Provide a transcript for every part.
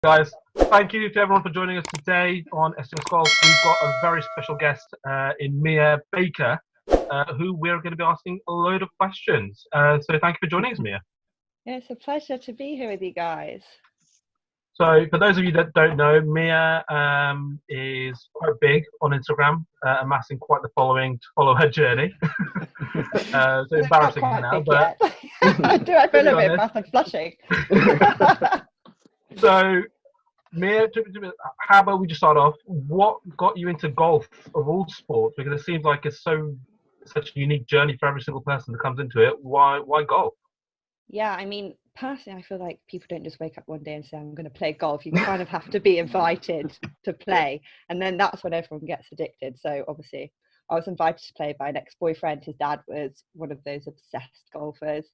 Guys, thank you to everyone for joining us today on SOS Golf. We've got a very special guest in Mia Baker, who we're going to be asking a load of questions. So thank you for joining us, Mia. Yeah, it's a pleasure to be here with you guys. So for those of you that don't know, Mia is quite big on Instagram, amassing quite the following to follow her journey. So embarrassing now, but I feel a bit embarrassed, I'm flushing. So Mia, how about we just start off? What got you into golf of all sports? Because it seems like it's such a unique journey for every single person that comes into it. Why golf? Yeah, I mean, personally, I feel like people don't just wake up one day and say, I'm going to play golf. You kind of have to be invited to play. And then that's when everyone gets addicted. So obviously, I was invited to play by an ex-boyfriend. His dad was one of those obsessed golfers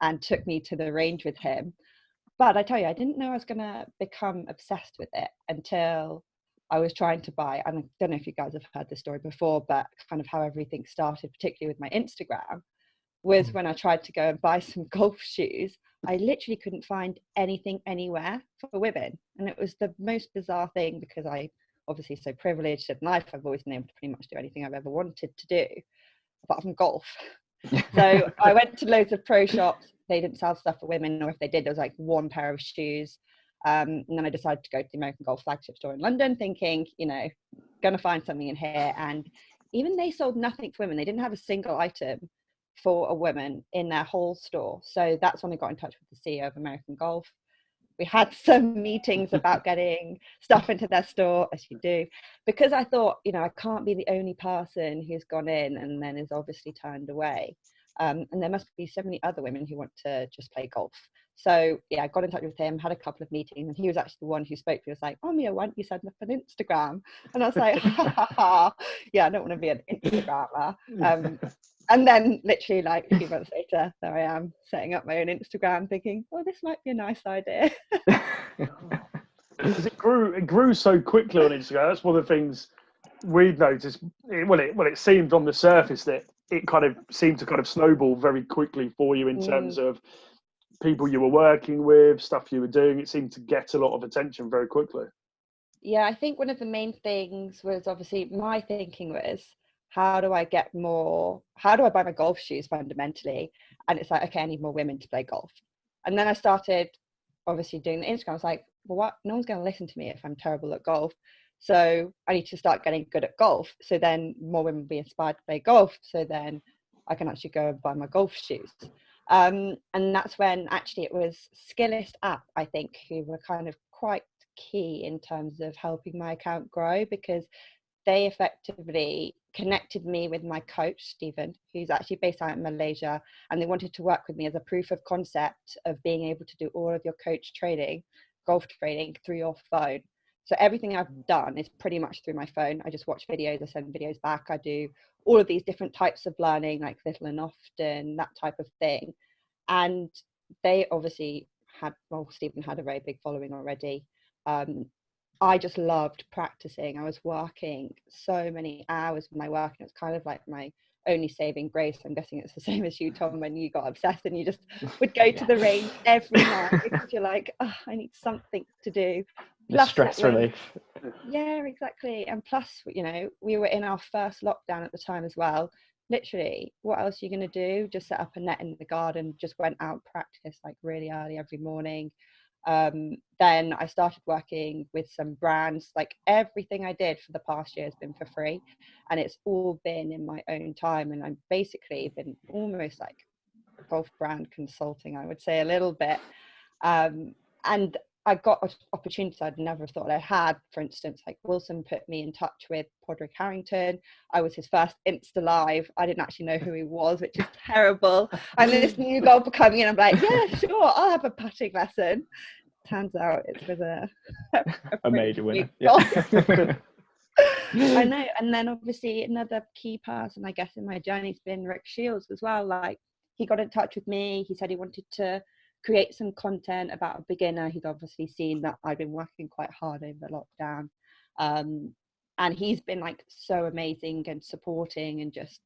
and took me to the range with him. But I tell you, I didn't know I was going to become obsessed with it until I was trying to buy, and I don't know if you guys have heard this story before, but kind of how everything started, particularly with my Instagram, was when I tried to go and buy some golf shoes. I literally couldn't find anything anywhere for women. And it was the most bizarre thing because I obviously so privileged in life. I've always been able to pretty much do anything I've ever wanted to do, apart from golf. So I went to loads of pro shops. They didn't sell stuff for women, or if they did, there was like one pair of shoes. And then I decided to go to the American Golf flagship store in London, thinking, going to find something in here. And even they sold nothing for women. They didn't have a single item for a woman in their whole store. So that's when I got in touch with the CEO of American Golf. We had some meetings about getting stuff into their store, as you do, because I thought, I can't be the only person who's gone in and then is obviously turned away. And there must be so many other women who want to just play golf. So yeah, I got in touch with him, had a couple of meetings, and he was actually the one who spoke to me. He was like, "Oh, Mia, why don't you send up an Instagram?" And I was like, yeah, I don't want to be an Instagrammer. And then literally like a few months later, there I am setting up my own Instagram thinking, oh, this might be a nice idea. Because it grew so quickly on Instagram. That's one of the things we'd noticed. It seemed on the surface that it kind of seemed to kind of snowball very quickly for you in terms of people you were working with, stuff you were doing. It seemed to get a lot of attention very quickly. Yeah, I think one of the main things was obviously my thinking was, how do I buy my golf shoes fundamentally? And it's like, okay, I need more women to play golf. And then I started obviously doing the Instagram. I was like, well, what? No one's going to listen to me if I'm terrible at golf. So I need to start getting good at golf. So then more women will be inspired to play golf. So then I can actually go and buy my golf shoes. And that's when actually it was Skillist app, I think, who were kind of quite key in terms of helping my account grow, because they effectively connected me with my coach, Stephen, who's actually based out in Malaysia, and they wanted to work with me as a proof of concept of being able to do all of your coach training, golf training, through your phone. So everything I've done is pretty much through my phone. I just watch videos, I send videos back, I do all of these different types of learning, like little and often, that type of thing. And they obviously Stephen had a very big following already. I just loved practicing. I was working so many hours with my work, and it's kind of like my only saving grace. I'm guessing it's the same as you, Tom, when you got obsessed and you just would go to the range every night because you're like, oh, I need something to do. Plus stress relief. Yeah, exactly. And plus, we were in our first lockdown at the time as well. Literally, what else are you going to do? Just set up a net in the garden, just went out, practice like really early every morning. Then I started working with some brands. Like everything I did for the past year has been for free, and it's all been in my own time. And I've basically been almost like golf brand consulting, I would say, a little bit. And I got opportunities I'd never thought I had. For instance, like Wilson put me in touch with Podrick Harrington. I was his first Insta Live. I didn't actually know who he was, which is terrible. And this new golfer coming in, I'm like, yeah, sure, I'll have a putting lesson. Turns out it was a major winner. Yeah. I know. And then obviously another key person, I guess, in my journey has been Rick Shields as well. Like, he got in touch with me. He said he wanted to create some content about a beginner. He'd obviously seen that I'd been working quite hard over lockdown. And he's been like so amazing and supporting, and just,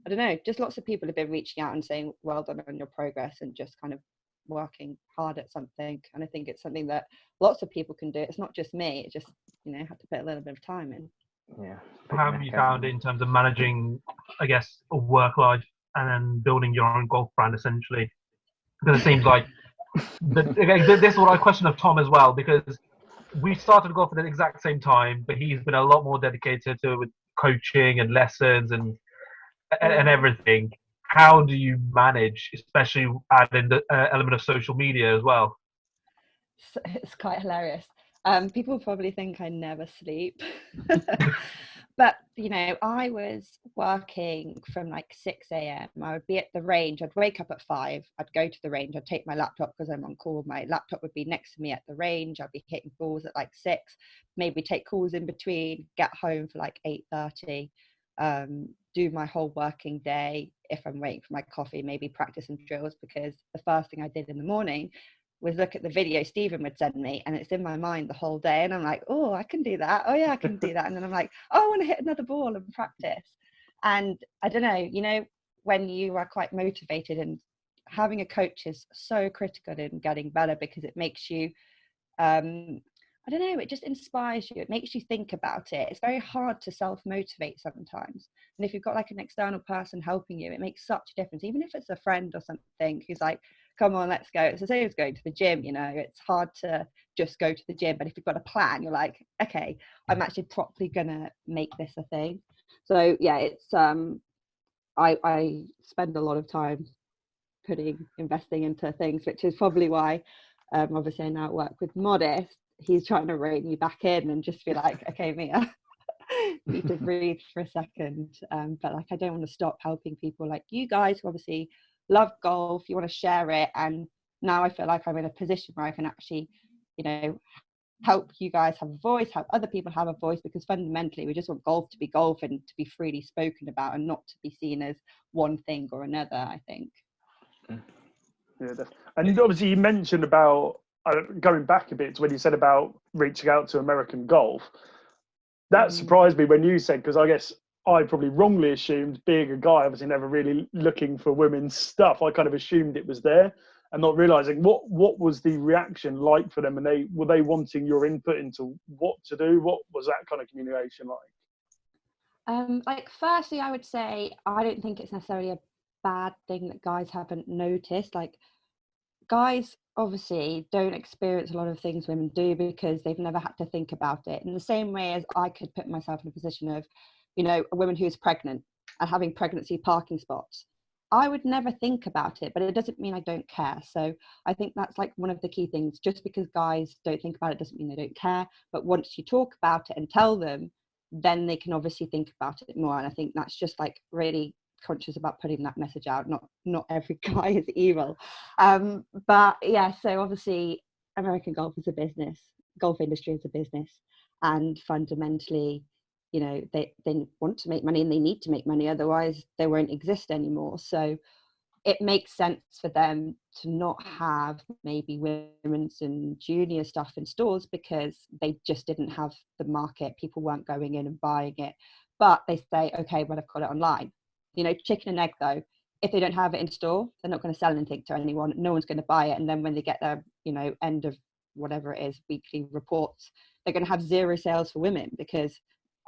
I don't know, just lots of people have been reaching out and saying, well done on your progress, and just kind of working hard at something. And I think it's something that lots of people can do. It's not just me. It just, have to put a little bit of time in. Yeah. How have you found it in terms of managing, I guess, a work life and then building your own golf brand essentially? Because it seems like this is what I question of Tom as well, because we started golf at the exact same time, but he's been a lot more dedicated to with coaching and lessons and everything. How do you manage, especially adding the element of social media as well? It's quite hilarious. People probably think I never sleep. But, I was working from like 6 a.m. I would be at the range. I'd wake up at 5. I'd go to the range. I'd take my laptop because I'm on call. My laptop would be next to me at the range. I'd be hitting balls at like 6, maybe take calls in between, get home for like 8:30, do my whole working day. If I'm waiting for my coffee, maybe practice some drills, because the first thing I did in the morning was look at the video Stephen would send me, and it's in my mind the whole day, and I'm like, oh, I can do that. Oh yeah, I can do that. And then I'm like, oh, I want to hit another ball and practice. And I don't know, when you are quite motivated, and having a coach is so critical in getting better, because it makes you I don't know, it just inspires you. It makes you think about it. It's very hard to self-motivate sometimes. And if you've got like an external person helping you, it makes such a difference. Even if it's a friend or something who's like, come on, let's go. It's the same as going to the gym, it's hard to just go to the gym. But if you've got a plan, you're like, okay, I'm actually properly going to make this a thing. So yeah, it's, I spend a lot of time investing into things, which is probably why, obviously I now work with Modest. He's trying to rein me back in and just be like, okay, Mia, need to breathe for a second. But like, I don't want to stop helping people like you guys who obviously love golf. You want to share it. And now I feel like I'm in a position where I can actually, help you guys have a voice, help other people have a voice, because fundamentally we just want golf to be golf and to be freely spoken about, and not to be seen as one thing or another, I think. Yeah, and obviously you mentioned about going back a bit to when you said about reaching out to American golf. That surprised me when you said, because I guess I probably wrongly assumed, being a guy, obviously never really looking for women's stuff, I kind of assumed it was there, and not realizing what was the reaction like for them, and were they wanting your input into what to do? What was that kind of communication like? Like, firstly, I would say I don't think it's necessarily a bad thing that guys haven't noticed. Like, guys obviously don't experience a lot of things women do because they've never had to think about it. In the same way as I could put myself in a position of, a woman who's pregnant and having pregnancy parking spots. I would never think about it, but it doesn't mean I don't care. So I think that's like one of the key things. Just because guys don't think about it doesn't mean they don't care. But once you talk about it and tell them, then they can obviously think about it more. And I think that's just like really conscious about putting that message out. Not every guy is evil. But yeah, so obviously American golf is a business. Golf industry is a business. And fundamentally, they want to make money and they need to make money, otherwise they won't exist anymore. So it makes sense for them to not have maybe women's and junior stuff in stores, because they just didn't have the market. People weren't going in and buying it. But they say, okay, well, I've got it online. Chicken and egg though. If they don't have it in store, they're not going to sell anything to anyone. No one's going to buy it. And then when they get their, end of whatever it is, weekly reports, they're going to have 0 sales for women, because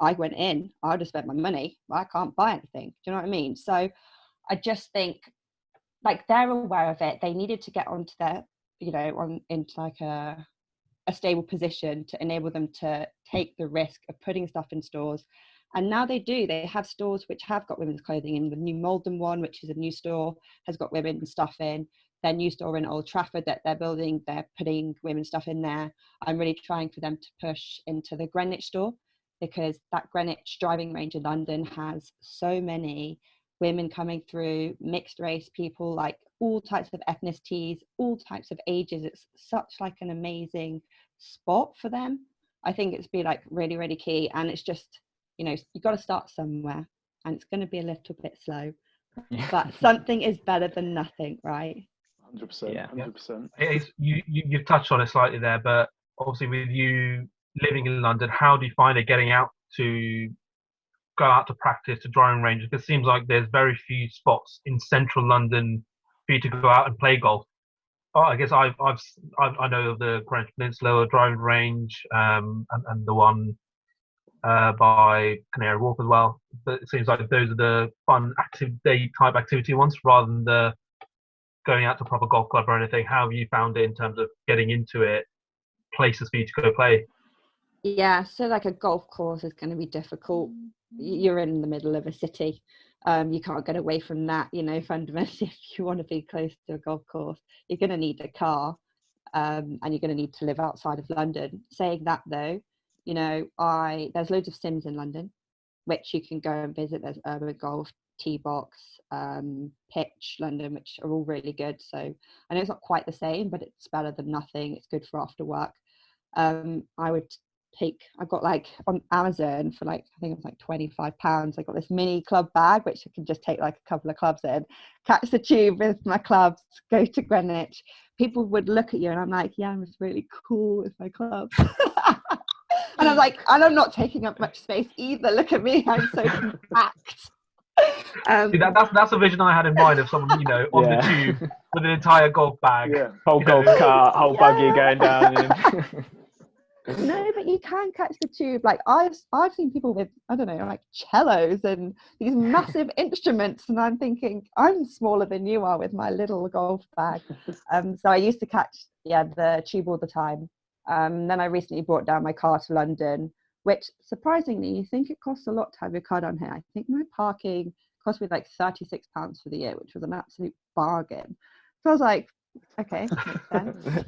I went in, I would have spent my money, but I can't buy anything. Do you know what I mean? So I just think, like, they're aware of it. They needed to get onto their, into like a stable position to enable them to take the risk of putting stuff in stores. And now they do. They have stores which have got women's clothing in. The new Malden one, which is a new store, has got women's stuff in. Their new store in Old Trafford that they're building, they're putting women's stuff in there. I'm really trying for them to push into the Greenwich store, because that Greenwich driving range in London has so many women coming through, mixed race people, like all types of ethnicities, all types of ages. It's such like an amazing spot for them. I think it's been like really, really key. And it's just, you've got to start somewhere, and it's going to be a little bit slow, but something is better than nothing, right? 100%. Yeah. 100%. You've touched on it slightly there, but obviously with you living in London, how do you find it getting out to go out to practice, to driving ranges? Because it seems like there's very few spots in central London for you to go out and play golf. I guess I know of the Greenwich Peninsula driving range, and the one by Canary Wharf as well. But it seems like those are the fun, active day type activity ones, rather than the going out to a proper golf club or anything. How have you found it in terms of getting into it, places for you to go play? Yeah, so like a golf course is going to be difficult. You're in the middle of a city. You can't get away from that, fundamentally. If you want to be close to a golf course, you're going to need a car, and you're going to need to live outside of London. Saying that though, there's loads of sims in London, which you can go and visit. There's Urban Golf, T-Box, Pitch London, which are all really good. So I know it's not quite the same, but it's better than nothing. It's good for after work. I got like on Amazon for like, I think it was like £25. I got this mini club bag, which I can just take like a couple of clubs in, catch the tube with my clubs, go to Greenwich. People would look at you and I'm like, yeah, I'm just really cool with my clubs. And I'm like, and I'm not taking up much space either. Look at me, I'm so compact. See, that's a vision I had in mind of someone, on the tube with an entire golf bag. Yeah. Whole golf cart, whole buggy going down. No, but you can catch the tube. Like I've seen people with, I don't know, like cellos and these massive instruments, and I'm thinking I'm smaller than you are with my little golf bag. So I used to catch the tube all the time. Then I recently brought down my car to London, which surprisingly, you think it costs a lot to have your car down here. I think my parking cost me like £36 for the year, which was an absolute bargain. So I was like, okay,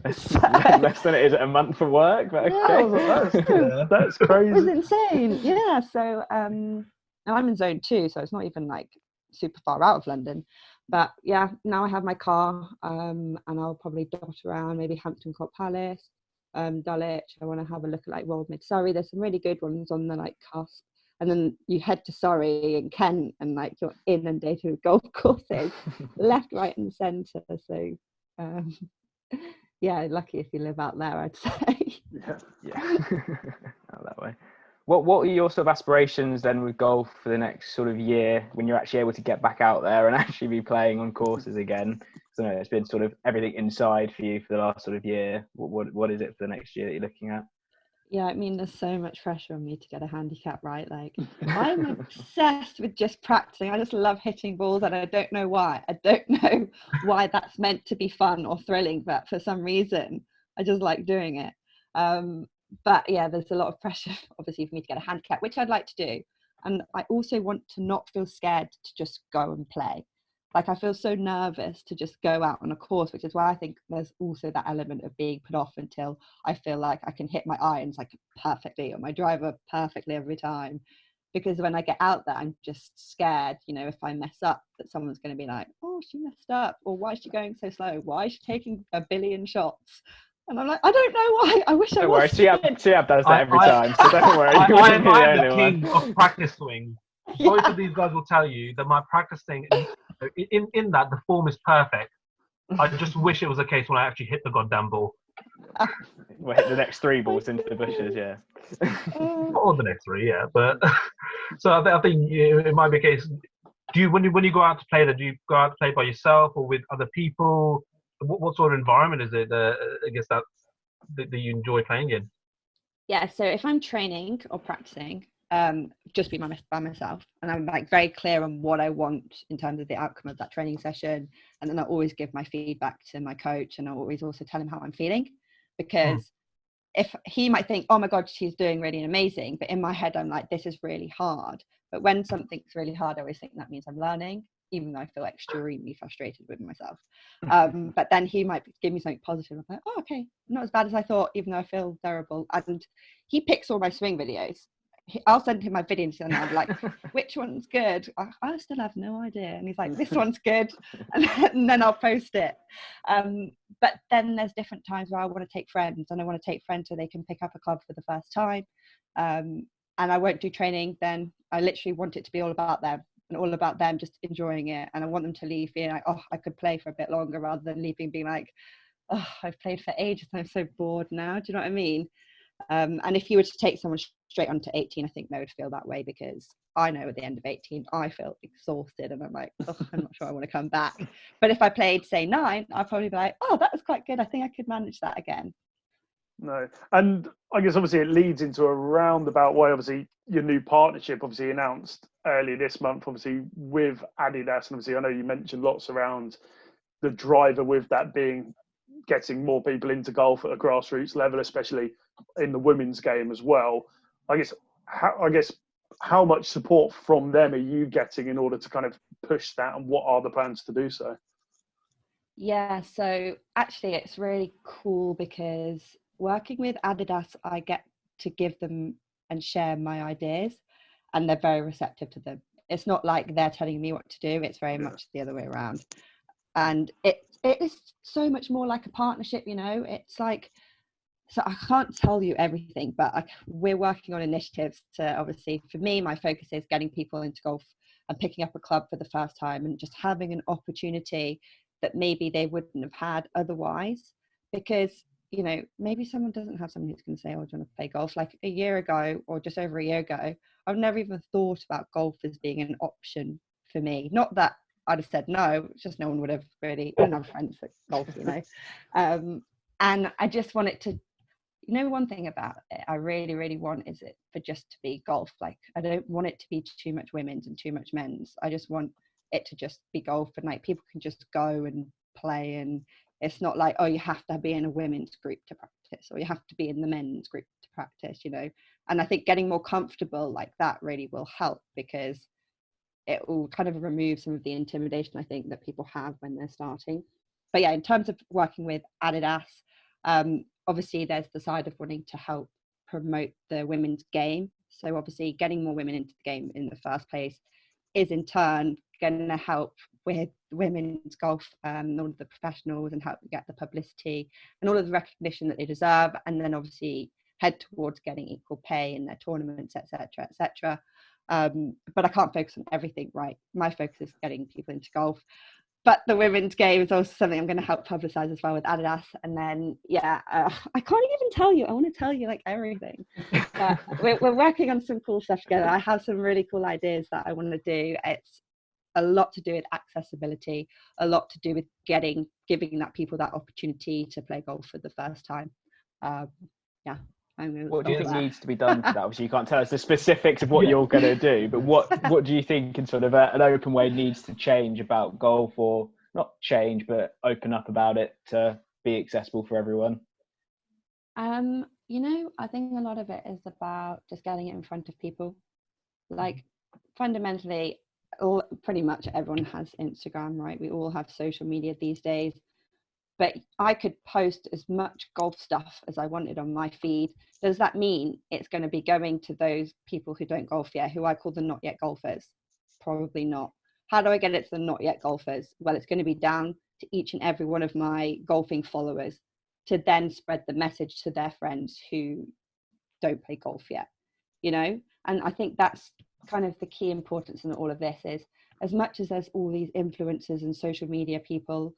makes sense. Less than it is a month for work, but okay. That's crazy. It was insane. Yeah. So and I'm in zone 2, so it's not even like super far out of London. But yeah, now I have my car, and I'll probably dot around maybe Hampton Court Palace, Dulwich. I want to have a look at like Royal Mid Surrey. There's some really good ones on the like cusp. And then you head to Surrey and Kent, and like you're inundated with golf courses, left, right, and centre. So yeah, lucky if you live out there, I'd say. Yeah. Out that way. What are your sort of aspirations then with golf for the next sort of year, when you're actually able to get back out there and actually be playing on courses again? So it's been sort of everything inside for you for the last sort of year. What is it for the next year that you're looking at? Yeah, I mean, there's so much pressure on me to get a handicap right. Like, I'm obsessed with just practicing. I just love hitting balls, and I don't know why. I don't know why that's meant to be fun or thrilling, but for some reason, I just like doing it. But yeah, there's a lot of pressure, obviously, for me to get a handicap, which I'd like to do. And I also want to not feel scared to just go and play. Like, I feel so nervous to just go out on a course, which is why I think there's also that element of being put off until I feel like I can hit my irons like perfectly or my driver perfectly every time. Because when I get out there, I'm just scared, if I mess up, that someone's going to be like, oh, she messed up, or why is she going so slow? Why is she taking a billion shots? And I'm like, I don't know why. I wish I was. Siab does that every time, so don't worry. I'm the king of practice swing. Both of these guys will tell you that my practice thing, in that the form is perfect. I just wish it was a case when I actually hit the goddamn ball. We'll hit the next 3 balls into the bushes, yeah. Or the next 3, yeah. But so I think it might be a case. When you go out to play, do you go out to play by yourself or with other people? What sort of environment is it? I guess that you enjoy playing in. Yeah. So if I'm training or practicing, just be by myself, and I'm like very clear on what I want in terms of the outcome of that training session, and then I always give my feedback to my coach, and I always also tell him how I'm feeling, because if he might think, oh my god, she's doing really amazing, but in my head I'm like, this is really hard. But when something's really hard, I always think that means I'm learning, even though I feel extremely frustrated with myself. But then he might give me something positive. I'm like, oh, okay, not as bad as I thought, even though I feel terrible. And he picks all my swing videos. I'll send him my videos and I'm like, which one's good? I still have no idea. And he's like, this one's good. And then I'll post it. But then there's different times where I want to take friends, and I want to take friends so they can pick up a club for the first time. And I won't do training then. I literally want it to be all about them, and all about them just enjoying it. And I want them to leave being like, oh, I could play for a bit longer, rather than leaving being like, oh, I've played for ages and I'm so bored now. Do you know what I mean? And if you were to take someone straight onto 18, I think they would feel that way, because I know at the end of 18 I feel exhausted and I'm like, oh, I'm not sure I want to come back. But if I played, say, 9, I'd probably be like, oh, that was quite good, I think I could manage that again. No, and I guess obviously it leads into a roundabout way. Obviously, your new partnership obviously announced earlier this month, obviously with Adidas, and obviously I know you mentioned lots around the driver with that being getting more people into golf at a grassroots level, especially in the women's game as well. I guess how much support from them are you getting in order to kind of push that, and what are the plans to do so? Yeah, so actually it's really cool because working with Adidas, I get to give them and share my ideas, and they're very receptive to them. It's not like they're telling me what to do, it's very much the other way around. And it is so much more like a partnership, you know. It's like, so I can't tell you everything, but we're working on initiatives to, obviously, for me, my focus is getting people into golf and picking up a club for the first time and just having an opportunity that maybe they wouldn't have had otherwise. Because, you know, maybe someone doesn't have someone who's going to say, oh, do you want to play golf? Like a year ago or just over a year ago, I've never even thought about golf as being an option for me. Not that I'd have said no, it's just no one would have really, I don't have friends at golf, you know. And I just want it to, you know, one thing about it I really, really want is it for just to be golf. Like, I don't want it to be too much women's and too much men's. I just want it to just be golf, and like people can just go and play, and it's not like, oh, you have to be in a women's group to practice, or you have to be in the men's group to practice, you know. And I think getting more comfortable like that really will help, because it will kind of remove some of the intimidation I think that people have when they're starting. But yeah, in terms of working with Adidas, obviously there's the side of wanting to help promote the women's game. So obviously getting more women into the game in the first place is in turn going to help with women's golf, all of the professionals, and help get the publicity and all of the recognition that they deserve, and then obviously head towards getting equal pay in their tournaments, etc., etc. But I can't focus on everything, right? My focus is getting people into golf. But the women's game is also something I'm going to help publicize as well with Adidas. And then, I can't even tell you. I want to tell you like everything. But we're working on some cool stuff together. I have some really cool ideas that I want to do. It's a lot to do with accessibility, a lot to do with giving that people that opportunity to play golf for the first time. What do you think needs to be done for that? Obviously, you can't tell us the specifics of what you're going to do, but what do you think in sort of an open way needs to change about golf, or not change, but open up about it to be accessible for everyone? You know, I think a lot of it is about just getting it in front of people. Like, fundamentally, pretty much everyone has Instagram, right? We all have social media these days. But I could post as much golf stuff as I wanted on my feed. Does that mean it's going to be going to those people who don't golf yet, who I call the not yet golfers? Probably not. How do I get it to the not yet golfers? Well, it's going to be down to each and every one of my golfing followers to then spread the message to their friends who don't play golf yet, you know? And I think that's kind of the key importance in all of this, is as much as there's all these influencers and social media people,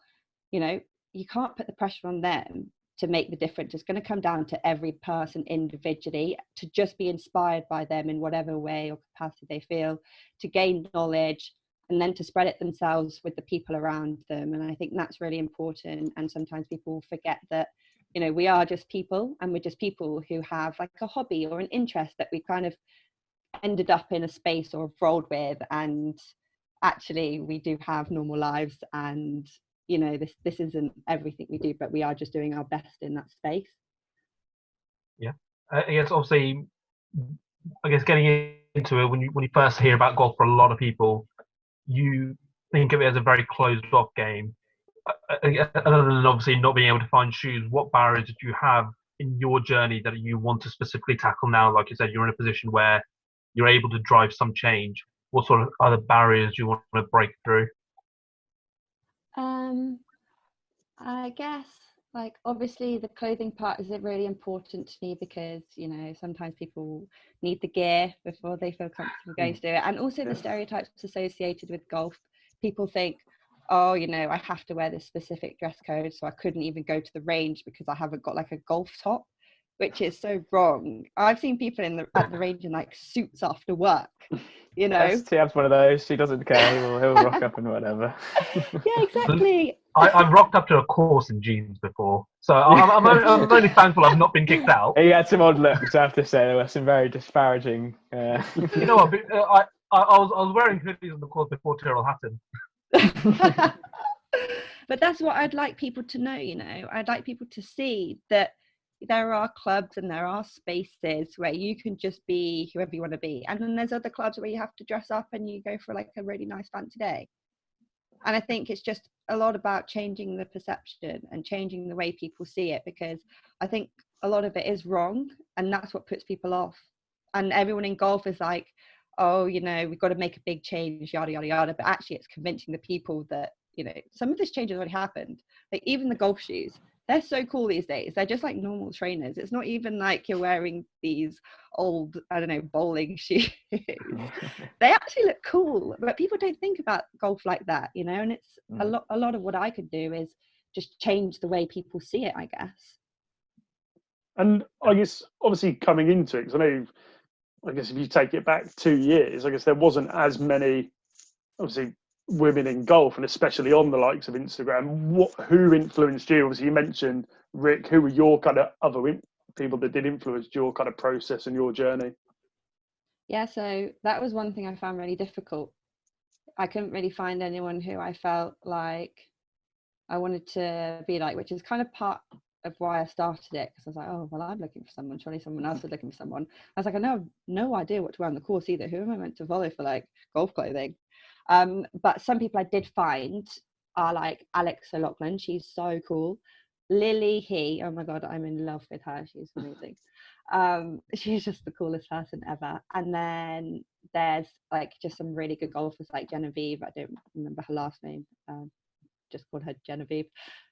you know, you can't put the pressure on them to make the difference. It's going to come down to every person individually to just be inspired by them in whatever way or capacity they feel, to gain knowledge and then to spread it themselves with the people around them. And I think that's really important. And sometimes people forget that, you know, we are just people, and we're just people who have like a hobby or an interest that we kind of ended up in a space or rolled with, and actually we do have normal lives, and you know, this isn't everything we do, but we are just doing our best in that space. Yeah, I guess obviously, I guess getting into it, when you first hear about golf, for a lot of people, you think of it as a very closed off game. Other than obviously not being able to find shoes, what barriers did you have in your journey that you want to specifically tackle now? Like you said, you're in a position where you're able to drive some change. What sort of other barriers do you want to break through? I guess, like, obviously the clothing part is really important to me, because, you know, sometimes people need the gear before they feel comfortable going to do it. And also the stereotypes associated with golf. People think, oh, you know, I have to wear this specific dress code, so I couldn't even go to the range because I haven't got like a golf top. which is so wrong. I've seen people at the range in like suits after work, you know. Tiab's one of those. She doesn't care. He'll rock up and whatever. Yeah, exactly. I've rocked up to a course in jeans before, so I'm only thankful I've not been kicked out. He had some odd looks, I have to say. There were some very disparaging. You know what? I was wearing hoodies on the course before Tyrrell Hatton. But that's what I'd like people to know, you know. I'd like people to see that there are clubs and there are spaces where you can just be whoever you want to be. And then there's other clubs where you have to dress up and you go for like a really nice fancy day. And I think it's just a lot about changing the perception and changing the way people see it, because I think a lot of it is wrong and that's what puts people off. And everyone in golf is like, oh, you know, we've got to make a big change, yada, yada, yada. But actually it's convincing the people that, you know, some of this change has already happened. Like even the golf shoes, they're so cool these days. They're just like normal trainers. It's not even like you're wearing these old, I don't know, bowling shoes. They actually look cool, but people don't think about golf like that, you know. And it's a lot of what I could do is just change the way people see it, I guess. And I guess obviously coming into it, because I guess if you take it back 2 years, I guess there wasn't as many, obviously, women in golf, and especially on the likes of Instagram. Who influenced you? Obviously, you mentioned Rick. Who were your kind of other people that did influence your kind of process and your journey? Yeah, so that was one thing I found really difficult. I couldn't really find anyone who I felt like I wanted to be like, which is kind of part of why I started it, because I was like, oh, well, I'm looking for someone, surely someone else is looking for someone. I was like, I have no idea what to wear on the course either. Who am I meant to follow for like golf clothing? But some people I did find are like Alex O'Loughlin. She's so cool. Lily oh my god, I'm in love with her. She's amazing. She's just the coolest person ever. And then there's like just some really good golfers like Genevieve. I don't remember her last name. Just called her Genevieve,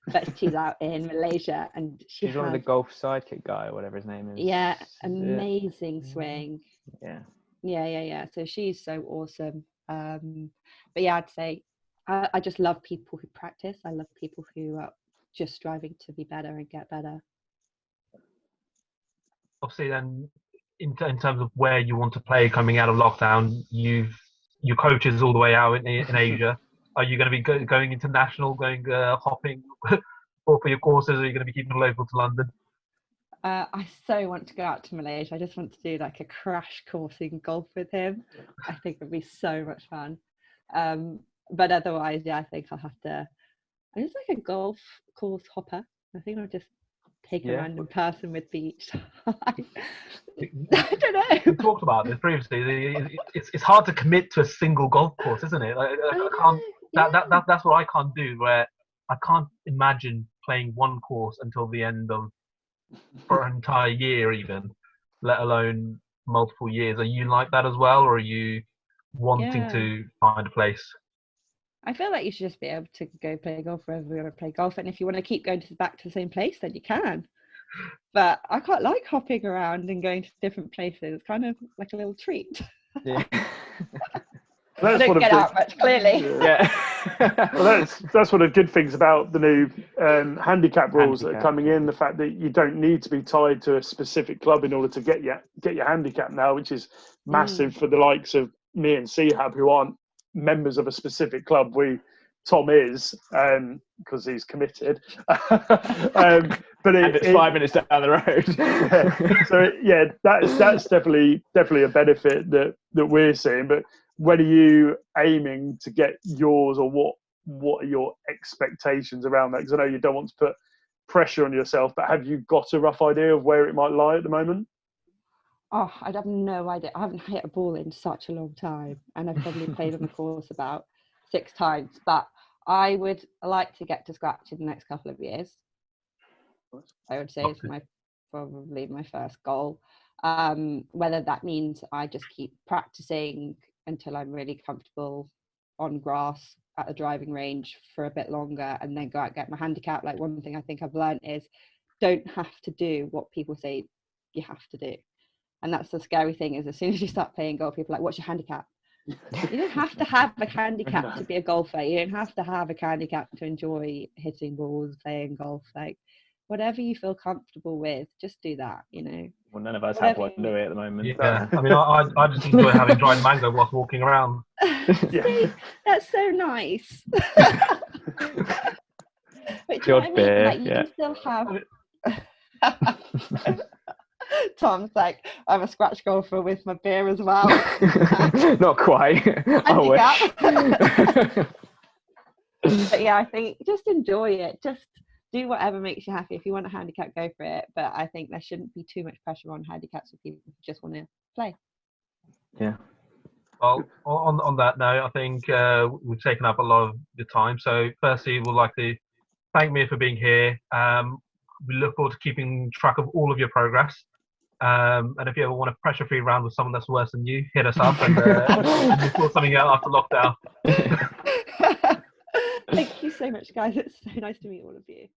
but she's out in Malaysia, and she's one of the golf sidekick guy or whatever his name is. Yeah, amazing swing. Yeah. So she's so awesome. But yeah, I'd say I just love people who practice. I love people who are just striving to be better and get better. Obviously, then in terms of where you want to play coming out of lockdown, your coaches all the way out in Asia. Are you going to be going international, hopping for your courses? Or are you going to be keeping local to London? I so want to go out to Malaysia. I just want to do like a crash course in golf with him. I think it would be so much fun. But otherwise, yeah, I think I'll have to. I'm just like a golf course hopper. I think I'll just take a random person with the each time. I don't know. We talked about this previously. It's hard to commit to a single golf course, isn't it? Like, I can't. That's what I can't do. Where I can't imagine playing one course until the end of for an entire year, even, let alone multiple years. Are you like that as well, or are you wanting to find a place? I feel like you should just be able to go play golf wherever you want to play golf, and if you want to keep going back to the same place, then you can. But I quite like hopping around and going to different places. It's kind of like a little treat. Yeah. I don't get out much, clearly. Yeah. Well, that's one of the good things about the new handicap rules that are coming in. The fact that you don't need to be tied to a specific club in order to get your handicap now, which is massive for the likes of me and Sehab, who aren't members of a specific club. Tom is, because he's committed. But it's 5 minutes down the road. So yeah, that's definitely a benefit that we're seeing. But when are you aiming to get yours, or what are your expectations around that? Because I know you don't want to put pressure on yourself, but have you got a rough idea of where it might lie at the moment? Oh, I'd have no idea. I haven't hit a ball in such a long time, and I've probably played on the course about 6 times. But I would like to get to scratch in the next couple of years. I would say it's probably my first goal. Whether that means I just keep practicing until I'm really comfortable on grass at the driving range for a bit longer, and then go out and get my handicap. Like, one thing I think I've learned is don't have to do what people say you have to do. And that's the scary thing, is as soon as you start playing golf, people are like, what's your handicap? You don't have to have a handicap to be a golfer. You don't have to have a handicap to enjoy hitting balls, playing golf. Like, whatever you feel comfortable with, just do that, you know. Well, none of us Whatever have one, you do we, at the moment? Yeah, I mean, I just enjoy having dried mango whilst walking around. See, that's so nice. But do you know what I mean? Beer, Like, you can still have. Tom's like, I'm a scratch golfer with my beer as well. Not quite. I wish. But yeah, I think just enjoy it. Just do whatever makes you happy. If you want a handicap, go for it. But I think there shouldn't be too much pressure on handicaps for people who just want to play. Yeah. Well, on that note, I think we've taken up a lot of the time. So firstly, we'd like to thank Mia for being here. We look forward to keeping track of all of your progress. And if you ever want a pressure-free round with someone that's worse than you, hit us up and we'll sort something out after lockdown. Thank you so much, guys. It's so nice to meet all of you.